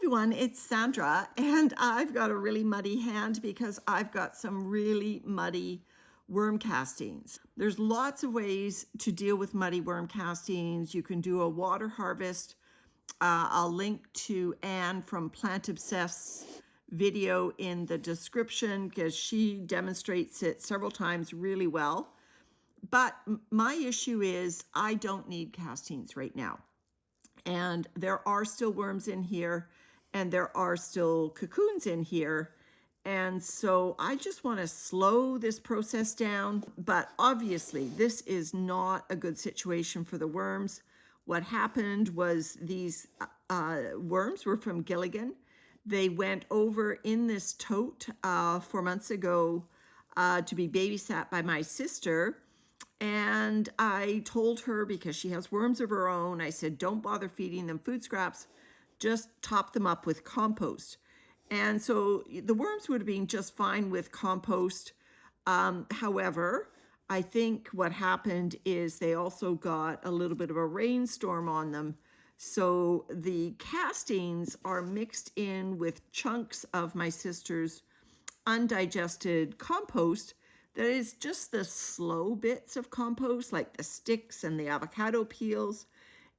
everyone, it's Sandra, and I've got a really muddy hand because I've got some really muddy worm castings. There's lots of ways to deal with muddy worm castings. You can do a water harvest. I'll link to Anne from Plant Obsessed video in the description because she demonstrates it several times really well. But my issue is I don't need castings right now. And there are still worms in here, and there are still cocoons in here. And so I just want to slow this process down. But obviously, this is not a good situation for the worms. What happened was these worms were from Gilligan. They went over in this tote 4 months ago to be babysat by my sister. And I told her, because she has worms of her own, I said, don't bother feeding them food scraps, just top them up with compost. And so the worms would have been just fine with compost. However, I think what happened is they also got a little bit of a rainstorm on them. So the castings are mixed in with chunks of my sister's undigested compost. That is just the slow bits of compost, like the sticks and the avocado peels,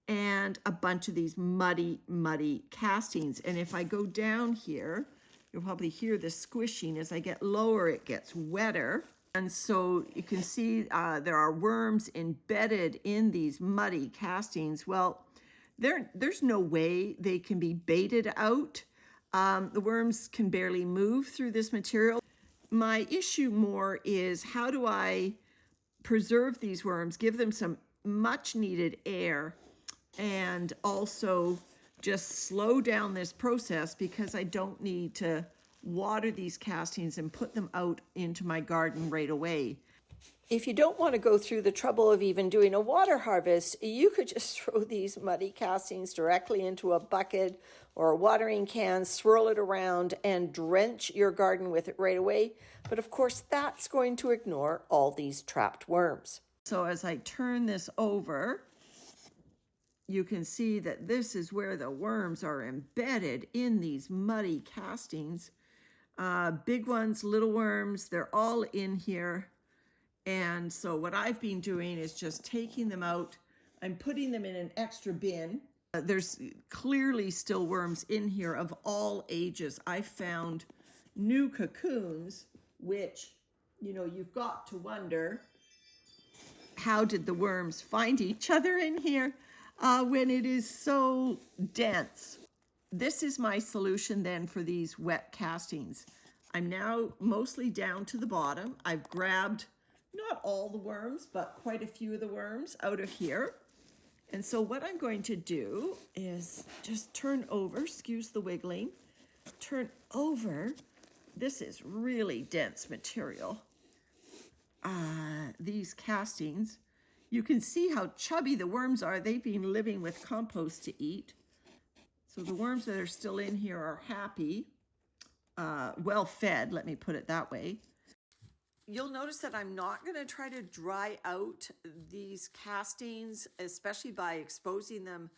and a bunch of these muddy castings. And if I go down here, you'll probably hear the squishing. As I get lower, it gets wetter. And so you can see there are worms embedded in these muddy castings. Well, there's no way they can be baited out. The worms can barely move through this material. My issue more is, how do I preserve these worms, give them some much needed air, and also just slow down this process because I don't need to water these castings and put them out into my garden right away. If you don't want to go through the trouble of even doing a water harvest, you could just throw these muddy castings directly into a bucket or a watering can, swirl it around, and drench your garden with it right away. But of course, that's going to ignore all these trapped worms. So as I turn this over, you can see that this is where the worms are embedded in these muddy castings. Big ones, little worms, they're all in here. And so what I've been doing is just taking them out. I'm putting them in an extra bin. There's clearly still worms in here of all ages. I found new cocoons, which, you've got to wonder, how did the worms find each other in here when it is so dense? This is my solution then for these wet castings. I'm now mostly down to the bottom. I've grabbed not all the worms, but quite a few of the worms out of here. And so what I'm going to do is just turn over, excuse the wiggling, turn over. This is really dense material. These castings, you can see how chubby the worms are. They've been living with compost to eat. So the worms that are still in here are happy, well fed, let me put it that way. You'll notice that I'm not going to try to dry out these castings, especially by exposing them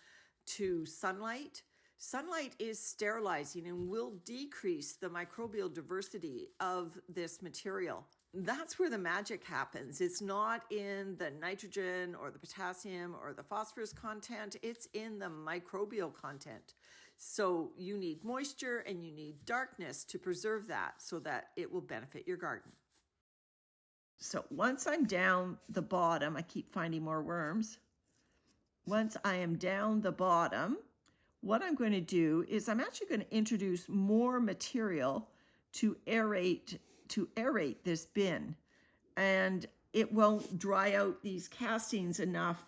to sunlight. Sunlight is sterilizing and will decrease the microbial diversity of this material. That's where the magic happens. It's not in the nitrogen or the potassium or the phosphorus content. It's in the microbial content. So you need moisture and you need darkness to preserve that so that it will benefit your garden. So once I'm down the bottom, I keep finding more worms. Once I am down the bottom, what I'm going to do is I'm actually going to introduce more material to aerate this bin. And it won't dry out these castings enough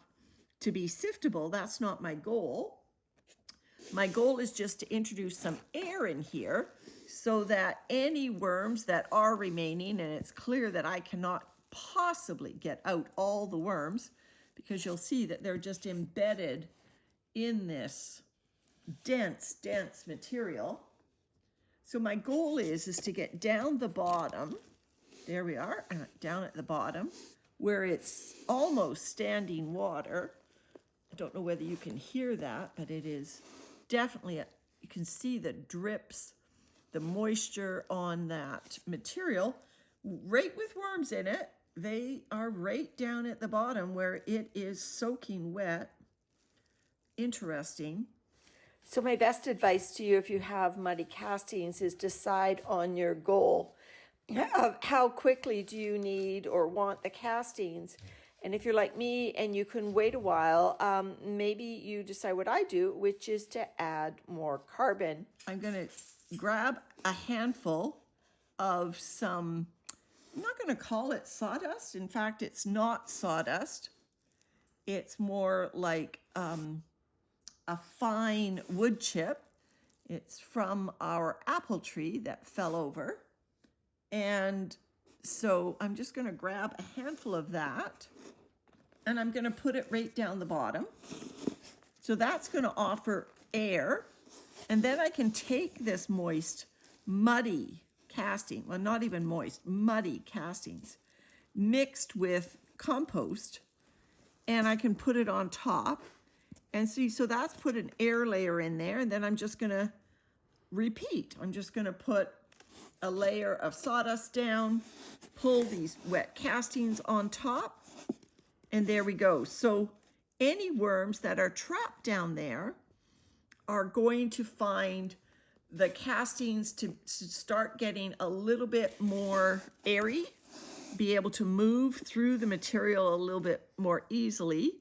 to be siftable. That's not my goal. My goal is just to introduce some air in here so that any worms that are remaining, and it's clear that I cannot possibly get out all the worms because you'll see that they're just embedded in this dense material. So my goal is to get down the bottom. There we are, down at the bottom, where it's almost standing water. I don't know whether you can hear that, but it is definitely you can see the drips, the moisture on that material, right with worms in it. They are right down at the bottom where it is soaking wet. Interesting. So my best advice to you if you have muddy castings is decide on your goal of how quickly do you need or want the castings. And if you're like me and you can wait a while, maybe you decide what I do, which is to add more carbon. I'm going to grab a handful of some, I'm not going to call it sawdust. In fact, it's not sawdust. It's more like a fine wood chip. It's from our apple tree that fell over. And so I'm just going to grab a handful of that and I'm going to put it right down the bottom. So that's going to offer air. And then I can take this moist, muddy casting, well, not even moist, muddy castings mixed with compost, and I can put it on top. And see, so that's put an air layer in there, and then I'm just going to repeat. I'm just going to put a layer of sawdust down, pull these wet castings on top, and there we go. So any worms that are trapped down there are going to find the castings to start getting a little bit more airy, be able to move through the material a little bit more easily.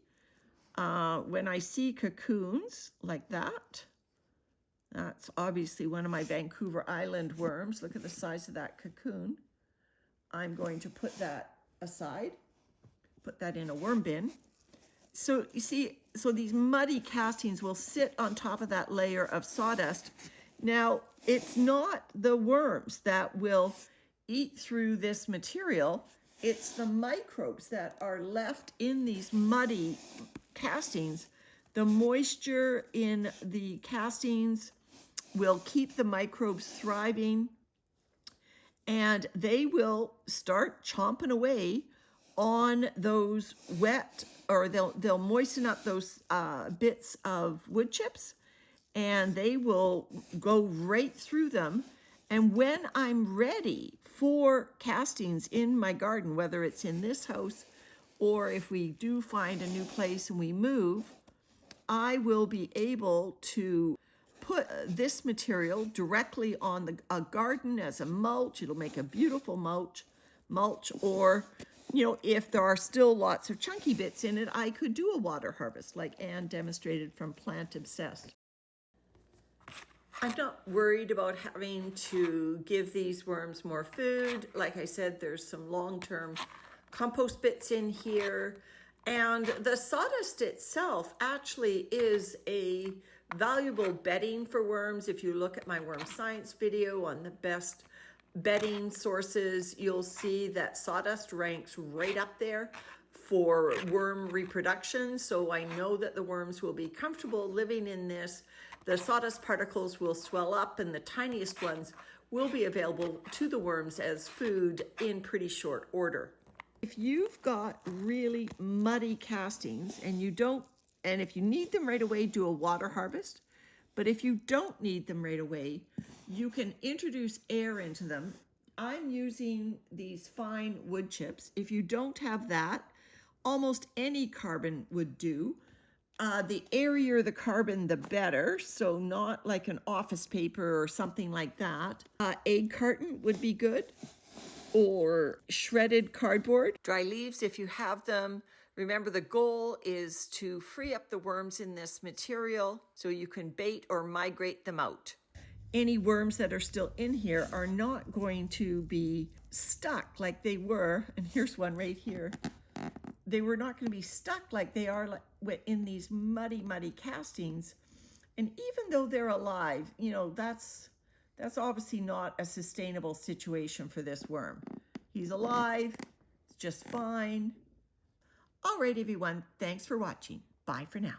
When I see cocoons like that, that's obviously one of my Vancouver Island worms. Look at the size of that cocoon. I'm going to put that aside, put that in a worm bin. So you see, so these muddy castings will sit on top of that layer of sawdust. Now, it's not the worms that will eat through this material. It's the microbes that are left in these muddy castings. The moisture in the castings will keep the microbes thriving, and they will start chomping away on those wet, or they'll moisten up those bits of wood chips, and they will go right through them. And when I'm ready for castings in my garden, whether it's in this house or if we do find a new place and we move, I will be able to put this material directly on a garden as a mulch. It'll make a beautiful mulch, or, you know, if there are still lots of chunky bits in it, I could do a water harvest like Anne demonstrated from Plant Obsessed. I'm not worried about having to give these worms more food. Like I said, there's some long-term compost bits in here. And the sawdust itself actually is a valuable bedding for worms. If you look at my worm science video on the best bedding sources, you'll see that sawdust ranks right up there for worm reproduction. So I know that the worms will be comfortable living in this. The sawdust particles will swell up and the tiniest ones will be available to the worms as food in pretty short order. If you've got really muddy castings and if you need them right away, do a water harvest. But if you don't need them right away, you can introduce air into them. I'm using these fine wood chips. If you don't have that, almost any carbon would do. The airier the carbon, the better. So not like an office paper or something like that. Egg carton would be good, or shredded cardboard. Dry leaves if you have them. Remember, the goal is to free up the worms in this material so you can bait or migrate them out. Any worms that are still in here are not going to be stuck like they were, and here's one right here. They were not going to be stuck like they are in these muddy, muddy castings. And even though they're alive, you know, that's obviously not a sustainable situation for this worm. He's alive, it's just fine. All right, everyone, thanks for watching. Bye for now.